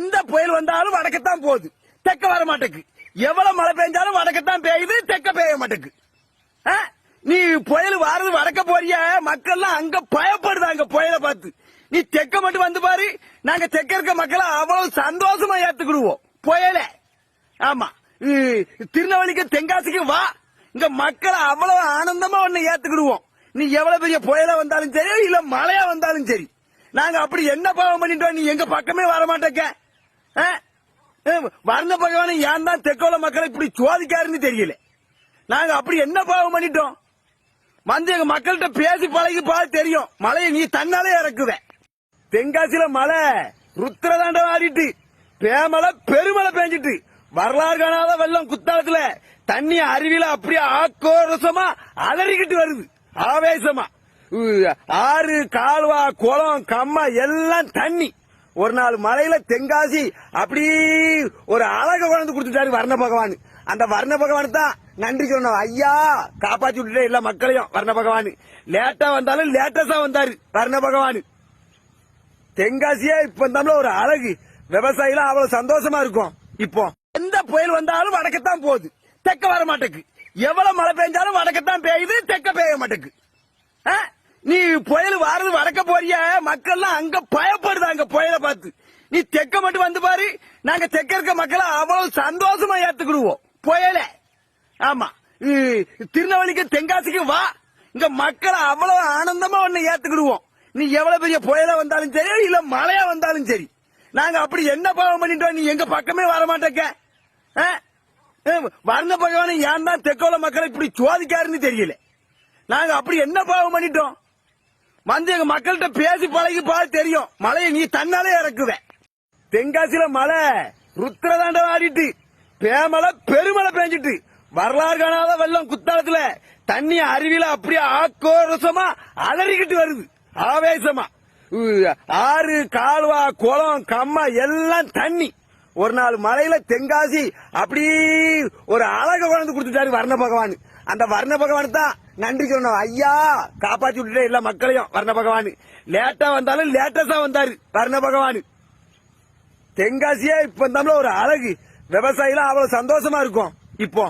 எந்த புயல் வந்தாலும் வடக்கத்தான் போகுது, தெக்க வர மாட்டேக்கு. எவ்வளவு மழை பெஞ்சாலும் வடக்கத்தான் பெய்யுது, தெக்க பெய்ய மாட்டேக்கு. நீ புயல் வாரது வடக்க போறிய, மக்கள்லாம் அங்க பயப்படுதாங்க புயலை பார்த்து. நீ தெக்க மட்டும் வந்து பாரு, நாங்க தெக்க இருக்க மக்களை அவ்வளவு சந்தோஷமா ஏத்துக்கிடுவோம் புயல. ஆமா, திருநெல்வேலிக்கு தென்காசிக்கு வா, இங்க மக்களை அவ்வளவு ஆனந்தமா ஒண்ணு ஏத்துக்கிடுவோம். நீ எவ்வளவு பெரிய புயலா வந்தாலும் சரி, இல்ல மழையா வந்தாலும் சரி, நாங்க அப்படி என்ன பாவம் பண்ணிட்டோம், நீ எங்க பக்கமே வர மாட்டேக்க. வர்ண பகவான் ஏன் தான் தெற்கோல மக்களை இப்படி சோதிக்காருன்னு தெரியல. நாங்க அப்படி என்ன பாவம் பண்ணிட்டோம்? வந்து எங்க மக்கள்கிட்ட பேசி பழகி பார்த்து தெரியும், மழையை நீ தன்னாலே இறக்குவ. தென்காசியில மழை ருத்ரதாண்டம் ஆடிட்டு, பேமலை பெருமழை பெஞ்சிட்டு, வரலாறு காணாத வெள்ளம் குத்தாலத்துல தண்ணி அருவியில அப்படியே ஆக்ரோஷமா அலறிக்கிட்டு வருது ஆவேசமா. ஆறு, கால்வா, குளம், கம்மா எல்லாம் தண்ணி. ஒரு நாள் மழையில தென்காசி அப்படி ஒரு அழக குழந்தை கொடுத்துட்டாரு வர்ண பகவான். அந்த வர்ண பகவான் தான் நன்றி சொன்னோம். ஐயா காப்பாத்தி விட்டுட்டே எல்லா மக்களையும் வர்ண பகவான். லேட்டா வந்தாலும் லேட்டஸா வந்தாரு வர்ண பகவான். தென்காசியே இப்ப இருந்தாலும் ஒரு அழகு, விவசாயிலாம் அவ்வளவு சந்தோஷமா இருக்கும். இப்போ எந்த புயல் வந்தாலும் வடக்கத்தான் போகுது, தெக்க வர மாட்டேக்கு. எவ்வளவு மழை பெஞ்சாலும் வடக்கத்தான் பெய்யுது, தெக்க பெய்ய மாட்டேக்கு. நீ புயல் வாரது வடக்க போறிய, மக்கள்லாம் அங்க பயப்படுதாங்க புயலை பார்த்து. நீ தெக்க மட்டும் வந்து பாரு, நாங்க தெக்க இருக்க மக்களை அவ்வளவு சந்தோஷமா ஏத்துக்கிடுவோம் புயல. ஆமா, திருநெல்வேலிக்கு தென்காசிக்கு வா, இங்க மக்களை அவ்வளவு ஆனந்தமா ஒண்ணு ஏத்துக்கிடுவோம். நீ எவ்வளவு பெரிய புயலா வந்தாலும் சரி, இல்ல மழையா வந்தாலும் சரி, நாங்க அப்படி என்ன பாவம் பண்ணிட்டோம், நீ எங்க பக்கமே வர மாட்டேக்க. வர்ண பகவான் ஏன் தான் தெற்கோல மக்களை இப்படி சோதிக்காருன்னு தெரியல. நாங்க அப்படி என்ன பாவம் பண்ணிட்டோம்? வந்து எங்க மக்கள்கிட்ட பேசி பழகி பார்த்து தெரியும், மழையை நீ தன்னாலே இறக்குவ. தென்காசியில மழை ருத்ரதாண்டம் ஆடிட்டு, பேமலை பெருமழை பெஞ்சிட்டு, வரலாறு காணாத வெள்ளம் குத்தாலத்துல தண்ணி அருவியில அப்படியே ஆக்ரோஷமா அலறிக்கிட்டு வருது ஆவேசமா. ஆறு, கால்வா, குளம், கம்மா எல்லாம் தண்ணி. ஒரு நாள் மழையில தென்காசி அப்படி ஒரு அழக குழந்தை கொடுத்துட்டாரு வர்ண பகவான். அந்த வர்ண பகவான் தான் நன்றி சொன்னோம். ஐயா காப்பாத்தி விட்டுட்டே எல்லா மக்களையும் வர்ண பகவான். லேட்டா வந்தாலும் லேட்டஸா வந்தாரு வர்ண பகவான். தென்காசியே இப்ப இருந்தாலும் ஒரு அழகு, விவசாயிலாம் அவ்வளவு சந்தோஷமா இருக்கும் இப்போ.